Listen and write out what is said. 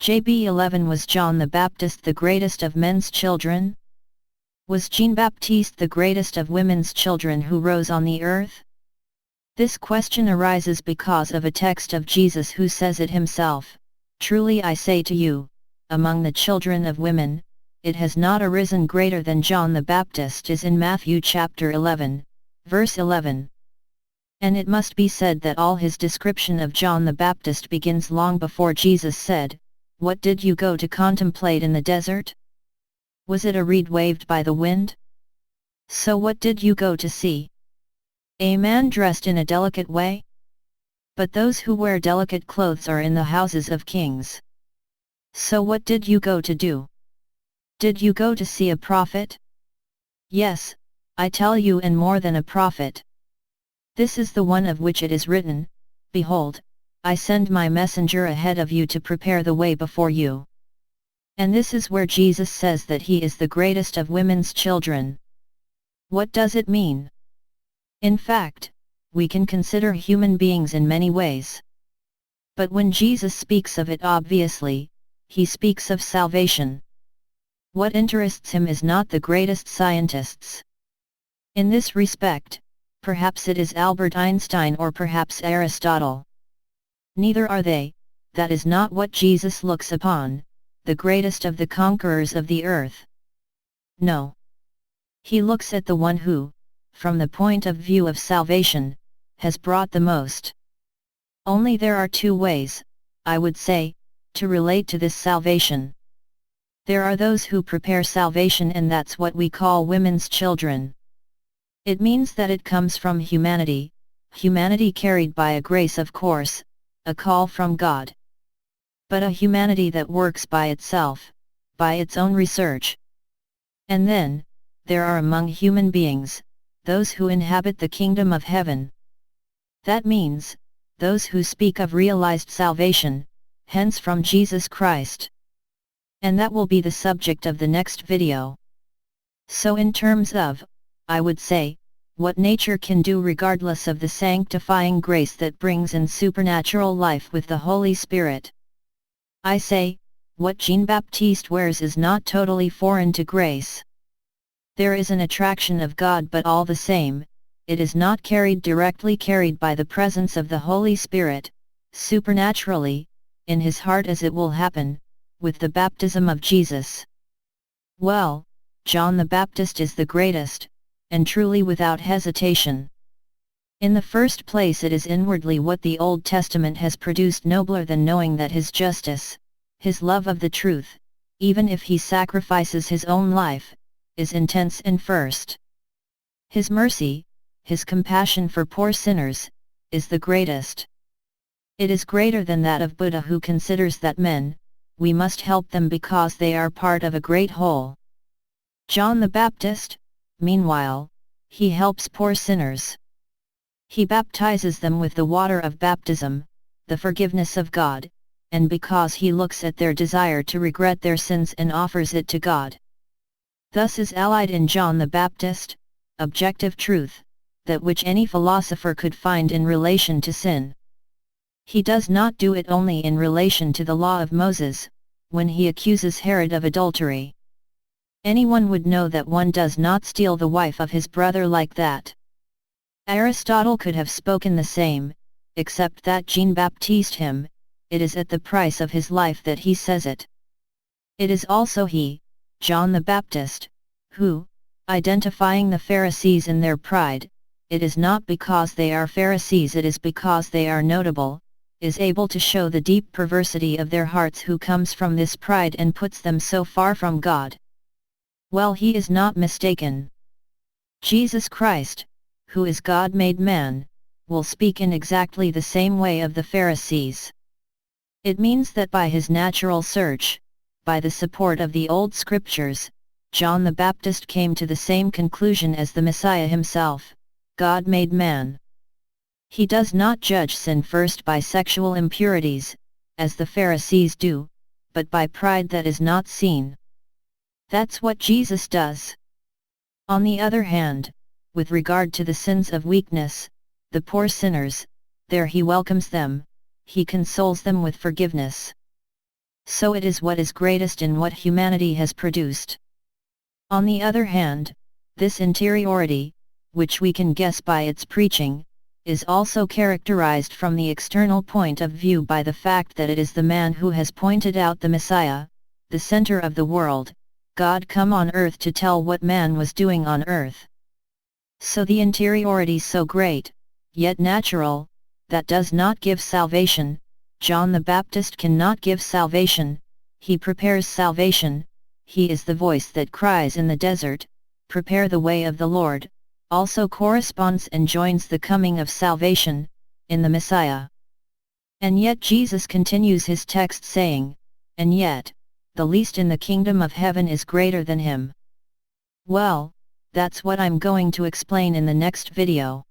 JB 11 Was John the Baptist the greatest of men's children? Was Jean-Baptiste the greatest of women's children who rose on the earth? This question arises because of a text of Jesus who says it himself, "Truly I say to you, among the children of women, it has not arisen greater than John the Baptist is," in Matthew chapter 11, verse 11. And it must be said that all his description of John the Baptist begins long before Jesus said, "What did you go to contemplate in the desert? Was it a reed waved by the wind? So what did you go to see? A man dressed in a delicate way? But those who wear delicate clothes are in the houses of kings. So what did you go to do? Did you go to see a prophet? Yes, I tell you, and more than a prophet. This is the one of which it is written, Behold, I send my messenger ahead of you to prepare the way before you." And this is where Jesus says that he is the greatest of women's children. What does it mean? In fact, we can consider human beings in many ways. But when Jesus speaks of it, obviously, he speaks of salvation. What interests him is not the greatest scientists. In this respect, perhaps it is Albert Einstein or perhaps Aristotle. Neither are they. That is not what Jesus looks upon, the greatest of the conquerors of the earth. No. He looks at the one who, from the point of view of salvation, has brought the most. Only there are two ways, I would say, to relate to this salvation. There are those who prepare salvation, and that's what we call women's children. It means that it comes from humanity carried by a grace, of course, a call from God. But a humanity that works by itself, by its own research. And then, there are among human beings, those who inhabit the kingdom of heaven. That means, those who speak of realized salvation, hence from Jesus Christ. And that will be the subject of the next video. So in terms of, I would say, what nature can do regardless of the sanctifying grace that brings in supernatural life with the Holy Spirit. I say, what Jean-Baptiste wears is not totally foreign to grace. There is an attraction of God, but all the same, it is not directly carried by the presence of the Holy Spirit, supernaturally, in his heart, as it will happen, with the baptism of Jesus. Well, John the Baptist is the greatest, and truly without hesitation. In the first place, it is inwardly what the Old Testament has produced nobler than knowing that his justice, his love of the truth, even if he sacrifices his own life, is intense and first. His mercy, his compassion for poor sinners, is the greatest. It is greater than that of Buddha, who considers that men, we must help them because they are part of a great whole. John the Baptist, meanwhile, he helps poor sinners. He baptizes them with the water of baptism, the forgiveness of God, and because he looks at their desire to regret their sins and offers it to God. Thus is allied in John the Baptist, objective truth, that which any philosopher could find in relation to sin. He does not do it only in relation to the law of Moses, when he accuses Herod of adultery. Anyone would know that one does not steal the wife of his brother like that. Aristotle could have spoken the same, except that Jean-Baptiste it is at the price of his life that he says it. It is also he, John the Baptist, who, identifying the Pharisees in their pride, it is not because they are Pharisees, it is because they are notable, is able to show the deep perversity of their hearts, who comes from this pride and puts them so far from God. Well, he is not mistaken. Jesus Christ, who is God made man, will speak in exactly the same way of the Pharisees. It means that by his natural search, by the support of the old scriptures, John the Baptist came to the same conclusion as the Messiah himself, God made man. He does not judge sin first by sexual impurities, as the Pharisees do, but by pride that is not seen. That's what Jesus does. On the other hand, with regard to the sins of weakness, the poor sinners, there he welcomes them, he consoles them with forgiveness. so it is what is greatest in what humanity has produced. On the other hand, this interiority, which we can guess by its preaching, is also characterized from the external point of view by the fact that it is the man who has pointed out the Messiah, the center of the world, God come on earth to tell what man was doing on earth. So the interiority so great, yet natural, that does not give salvation. John the Baptist cannot give salvation, he prepares salvation, he is the voice that cries in the desert, prepare the way of the Lord, also corresponds and joins the coming of salvation, in the Messiah. And yet Jesus continues his text saying, and yet, the least in the kingdom of heaven is greater than him. Well, that's what I'm going to explain in the next video.